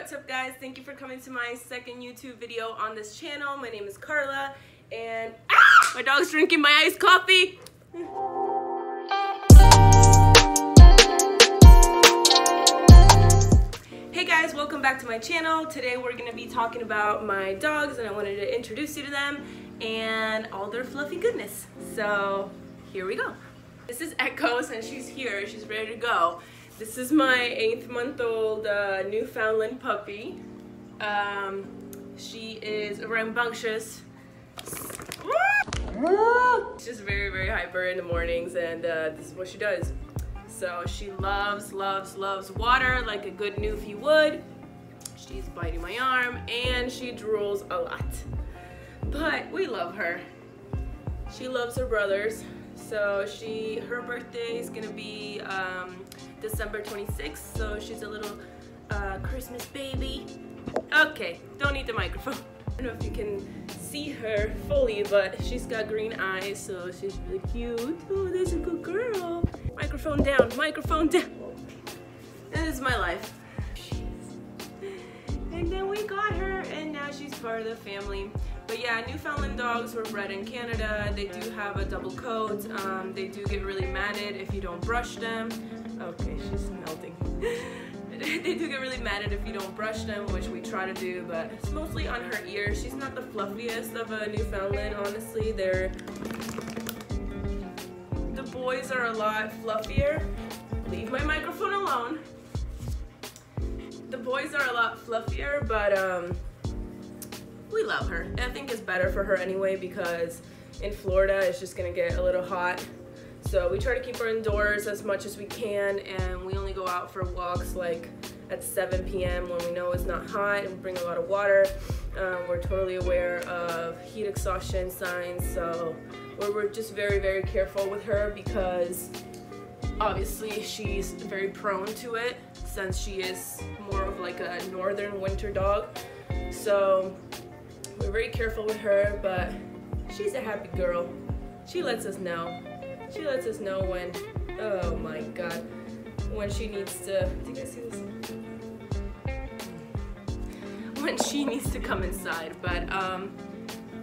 What's up, guys? Thank you for coming to my second YouTube video on this channel. My name is Carla, and my dog's drinking my iced coffee. Hey guys, welcome back to my channel. Today we're going to be talking about my dogs, and I wanted to introduce you to them and all their fluffy goodness. So here we go. This is Echo, and she's here. She's ready to go. This is my 8-month-old Newfoundland puppy. She is rambunctious. She's just very, very hyper in the mornings, and this is what she does. So she loves water like a good Newfie would. She's biting my arm, and she drools a lot. But we love her. She loves her brothers. So her birthday is gonna be December 26th, so she's a little Christmas baby. Okay, don't need the microphone. I don't know if you can see her fully, but she's got green eyes, so she's really cute. Oh, that's a good girl. Microphone down, microphone down. This is my life. And then we got her, and now she's part of the family. But yeah, Newfoundland dogs were bred in Canada. They do have a double coat. They do get really matted if you don't brush them. Okay, she's melting. They do get really matted if you don't brush them, which we try to do, but it's mostly on her ears. She's not the fluffiest of a Newfoundland, honestly. The boys are a lot fluffier. Leave my microphone alone. The boys are a lot fluffier, but we love her. I think it's better for her anyway, because in Florida it's just gonna get a little hot. So we try to keep her indoors as much as we can, and we only go out for walks like at 7 p.m. when we know it's not hot, and bring a lot of water. We're totally aware of heat exhaustion signs, so we're just very, very careful with her, because obviously she's very prone to it since she is more of like a northern winter dog. So we're very careful with her, but she's a happy girl. She lets us know. She lets us know when, oh my god, when she needs to, do you guys see this? When she needs to come inside. But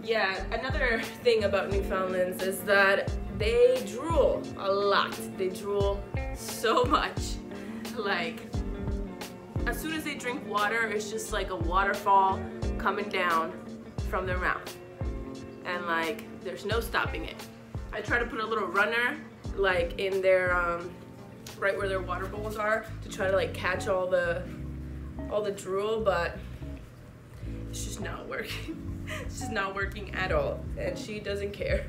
yeah, another thing about Newfoundlands is that they drool a lot. They drool so much. Like, as soon as they drink water, it's just like a waterfall coming down from their mouth. And like, there's no stopping it. I try to put a little runner like in their right where their water bowls are, to try to like catch all the drool, but it's just not working. It's just not working at all, and she doesn't care.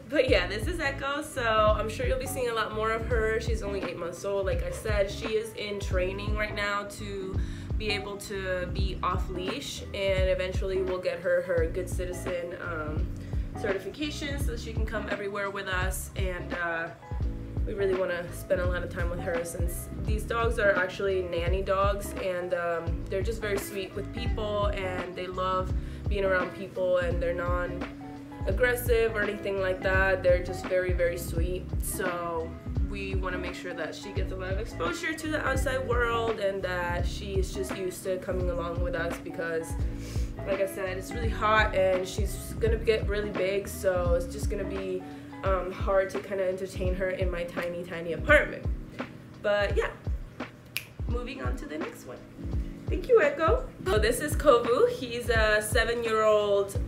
But yeah, this is Echo, so I'm sure you'll be seeing a lot more of her. She's only 8 months old. Like I said, she is in training right now to be able to be off leash, and eventually we'll get her good citizen certification so she can come everywhere with us. And we really want to spend a lot of time with her, since these dogs are actually nanny dogs, and they're just very sweet with people, and they love being around people, and they're non-aggressive or anything like that. They're just very, very sweet. So we want to make sure that she gets a lot of exposure to the outside world, and that she is just used to coming along with us, because like I said, it's really hot and she's gonna get really big, so it's just gonna be hard to kind of entertain her in my tiny apartment. But yeah, moving on to the next one. Thank you, Echo. So this is Kovu. He's a 7-year-old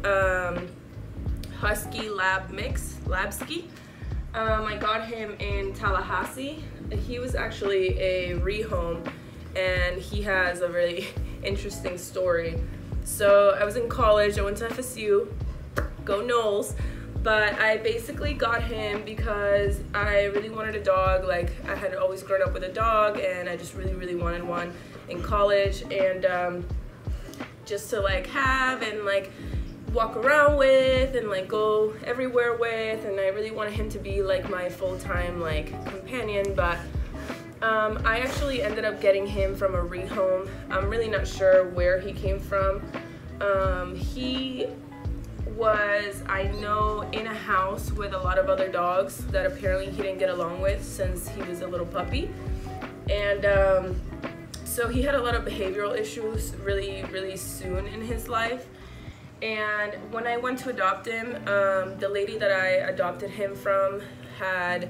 Husky Lab mix, Labsky. I got him in Tallahassee. He was actually a rehome, and he has a really interesting story. So I was in college, I went to FSU, go Knowles, but I basically got him because I really wanted a dog. Like, I had always grown up with a dog, and I just really wanted one in college, and just to like have and like walk around with, and like go everywhere with, and I really wanted him to be like my full-time like companion. But I actually ended up getting him from a rehome. I'm really not sure where he came from. He was, I know, in a house with a lot of other dogs that apparently he didn't get along with since he was a little puppy. And So he had a lot of behavioral issues really soon in his life. And when I went to adopt him, the lady that I adopted him from had,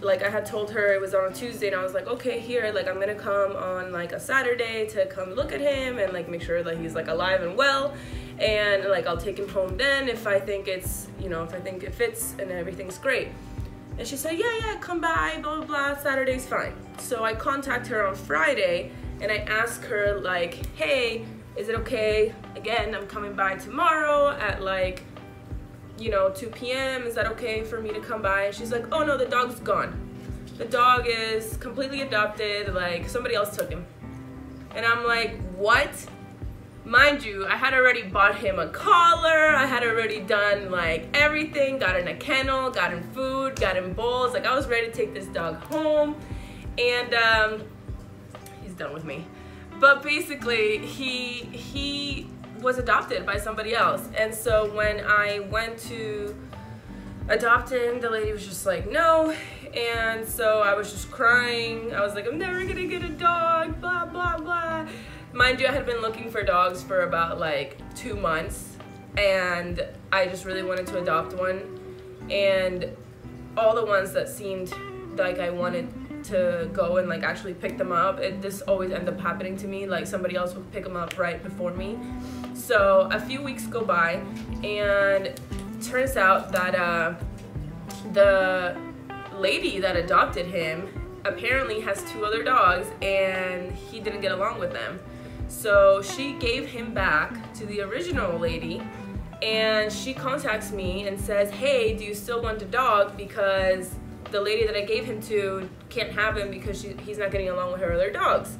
like, I had told her it was on a Tuesday, and I was like, okay, here, like, I'm gonna come on like a Saturday to come look at him and like make sure that he's like alive and well, and like I'll take him home then if I think it's, you know, if I think it fits and everything's great. And she said, yeah, come by, blah, blah, blah, Saturday's fine. So I contact her on Friday and I ask her like, hey, is it okay? Again, I'm coming by tomorrow at like, you know, 2 p.m. Is that okay for me to come by? And she's like, oh no, the dog's gone. The dog is completely adopted, like somebody else took him. And I'm like, what? Mind you, I had already bought him a collar, I had already done like everything, got in a kennel, got him food, got him bowls, like I was ready to take this dog home, and he's done with me. But basically, he was adopted by somebody else, and so when I went to adopt him, the lady was just like, no, and so I was just crying. I was like, I'm never gonna get a dog, blah, blah, blah. Mind you, I had been looking for dogs for about like 2 months, and I just really wanted to adopt one, and all the ones that seemed like I wanted to go and like actually pick them up, this always ended up happening to me, like somebody else would pick them up right before me. So a few weeks go by, and it turns out that the lady that adopted him apparently has 2 other dogs, and he didn't get along with them. So she gave him back to the original lady, and she contacts me and says, hey, do you still want a dog, because the lady that I gave him to can't have him because he's not getting along with her other dogs.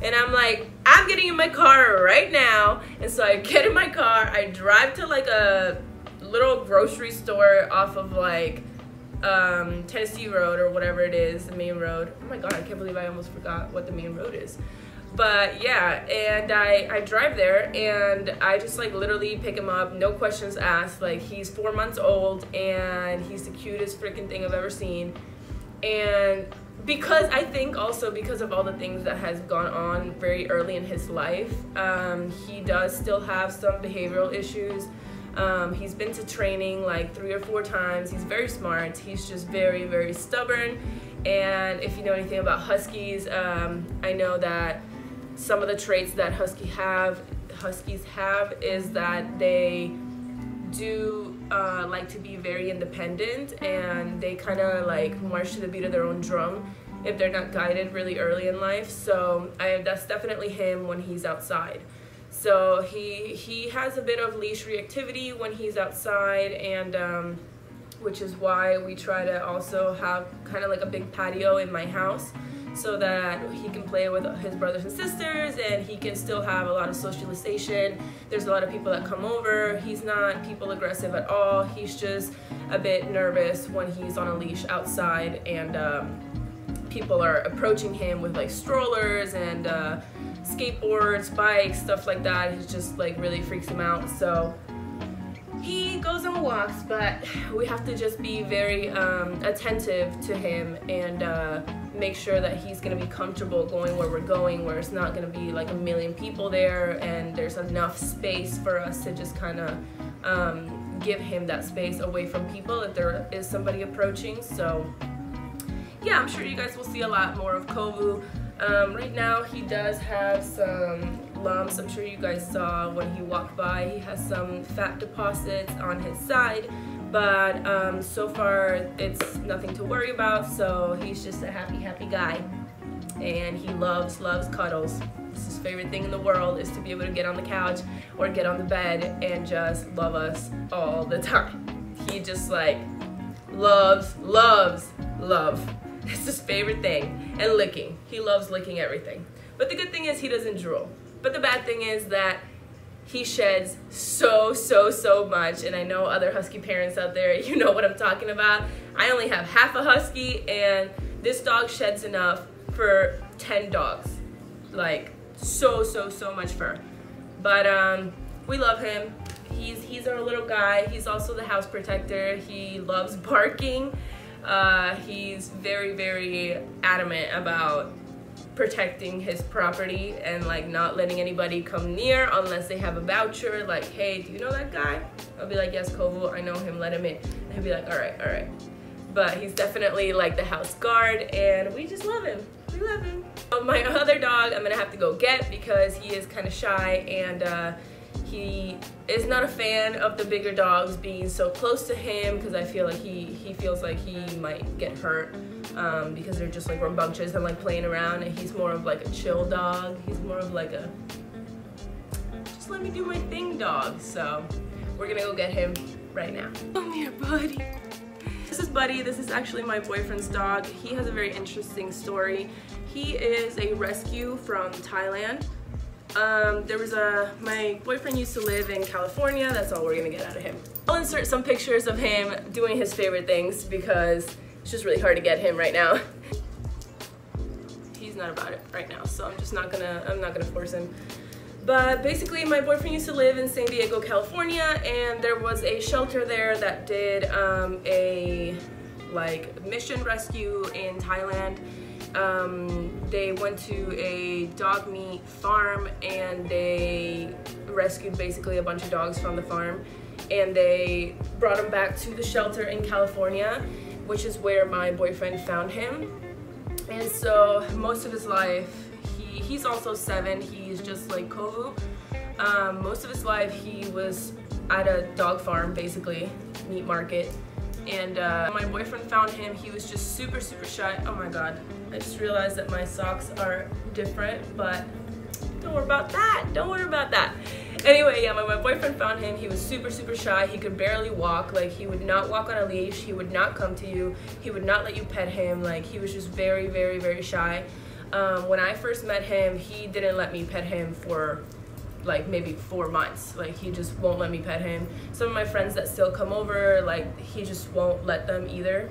And I'm like, I'm getting in my car right now. And so I get in my car, I drive to like a little grocery store off of like Tennessee Road or whatever it is, the main road. Oh my god, I can't believe I almost forgot what the main road is. But yeah, and I drive there, and I just like literally pick him up, no questions asked. Like, he's 4 months old, and he's the cutest freaking thing I've ever seen. And because I think also because of all the things that has gone on very early in his life, he does still have some behavioral issues. He's been to training like 3 or 4 times. He's very smart. He's just very stubborn. And if you know anything about Huskies, I know that some of the traits that Huskies have is that they do like to be very independent, and they kind of like march to the beat of their own drum if they're not guided really early in life. So that's definitely him when he's outside. So he has a bit of leash reactivity when he's outside, and which is why we try to also have kind of like a big patio in my house, so that he can play with his brothers and sisters, and he can still have a lot of socialization. There's a lot of people that come over. He's not people aggressive at all. He's just a bit nervous when he's on a leash outside, and people are approaching him with like strollers and skateboards, bikes, stuff like that. It just like really freaks him out. So he goes on walks, but we have to just be very attentive to him, and make sure that he's gonna be comfortable going where we're going, where it's not gonna be like a million people there, and there's enough space for us to just kind of give him that space away from people if there is somebody approaching. So yeah, I'm sure you guys will see a lot more of Kovu. Right now he does have some lumps. I'm sure you guys saw when he walked by, he has some fat deposits on his side, but so far it's nothing to worry about. So he's just a happy guy, and he loves cuddles. It's his favorite thing in the world, is to be able to get on the couch or get on the bed and just love us all the time. He just like loves love. It's his favorite thing. And licking. He loves licking everything. But the good thing is he doesn't drool. But the bad thing is that he sheds so much. And I know other Husky parents out there, you know what I'm talking about. I only have half a Husky, and this dog sheds enough for 10 dogs. Like, so much fur. But we love him. He's our little guy. He's also the house protector. He loves barking. He's very adamant about protecting his property and like not letting anybody come near unless they have a voucher, like, hey, do you know that guy? I'll be like, yes, Kovu, I know him, let him in. And he'll be like, all right. But he's definitely like the house guard, and we just love him. We love him. My other dog I'm gonna have to go get because he is kind of shy, and he is not a fan of the bigger dogs being so close to him, because I feel like he feels like he might get hurt because they're just like rambunctious and like playing around, and he's more of like a chill dog. He's more of like a just let me do my thing dog. So we're gonna go get him right now. Come here, buddy. This is Buddy. This is actually my boyfriend's dog. He has a very interesting story. He is a rescue from Thailand. My boyfriend used to live in California. That's all we're gonna get out of him. I'll insert some pictures of him doing his favorite things because it's just really hard to get him right now. He's not about it right now, so I'm not gonna force him. But basically, my boyfriend used to live in San Diego, California, and there was a shelter there that did a like mission rescue in Thailand. They went to a dog meat farm and they rescued basically a bunch of dogs from the farm, and they brought them back to the shelter in California, which is where my boyfriend found him. And so most of his life, he's also 7, he's just like Kovu. Most of his life he was at a dog farm, basically, meat market. And my boyfriend found him. He was just super shy. Oh my god, I just realized that my socks are different, but don't worry about that, don't worry about that. Anyway, yeah, my boyfriend found him. He was super shy. He could barely walk. Like, he would not walk on a leash. He would not come to you. He would not let you pet him. Like, he was just very shy. When I first met him, he didn't let me pet him for like maybe 4 months. Like, he just won't let me pet him. Some of my friends that still come over, like, he just won't let them either.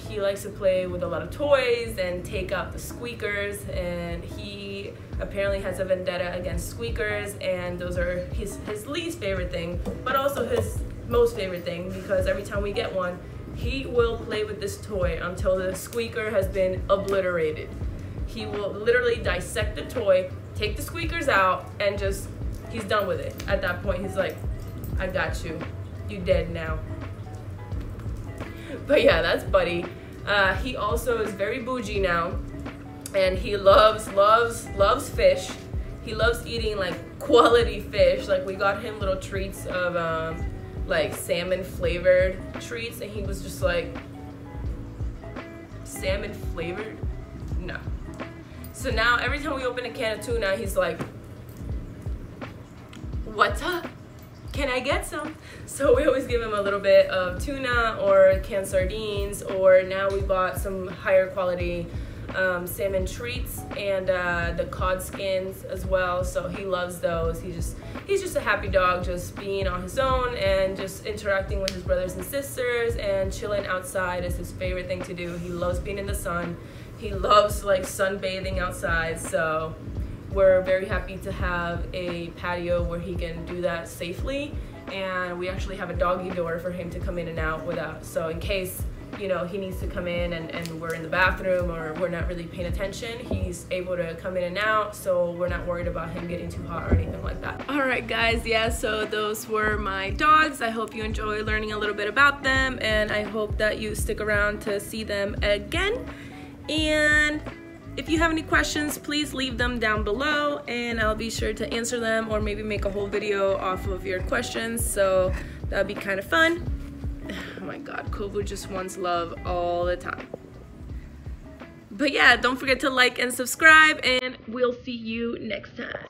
He likes to play with a lot of toys and take out the squeakers, and he apparently has a vendetta against squeakers, and those are his least favorite thing, but also his most favorite thing, because every time we get one, he will play with this toy until the squeaker has been obliterated. He will literally dissect the toy, take the squeakers out, and just, he's done with it. At that point, he's like, I got you. You dead now. But yeah, that's Buddy. He also is very bougie now, and he loves fish. He loves eating like quality fish. Like, we got him little treats of like salmon flavored treats, and he was just like, salmon flavored? No. So now every time we open a can of tuna, he's like, what's up? Can I get some? So we always give him a little bit of tuna or canned sardines, or now we bought some higher quality salmon treats and the cod skins as well. So he loves those. He's just a happy dog, just being on his own and just interacting with his brothers and sisters, and chilling outside is his favorite thing to do. He loves being in the sun. He loves like sunbathing outside. So we're very happy to have a patio where he can do that safely, and we actually have a doggy door for him to come in and out without, so in case, you know, he needs to come in and we're in the bathroom or we're not really paying attention, he's able to come in and out, so we're not worried about him getting too hot or anything like that. Alright guys, yeah, so those were my dogs. I hope you enjoy learning a little bit about them, and I hope that you stick around to see them again. And if you have any questions, please leave them down below and I'll be sure to answer them, or maybe make a whole video off of your questions, so that'd be kind of fun. Oh my god, Kovu just wants love all the time. But yeah, don't forget to like and subscribe, and we'll see you next time.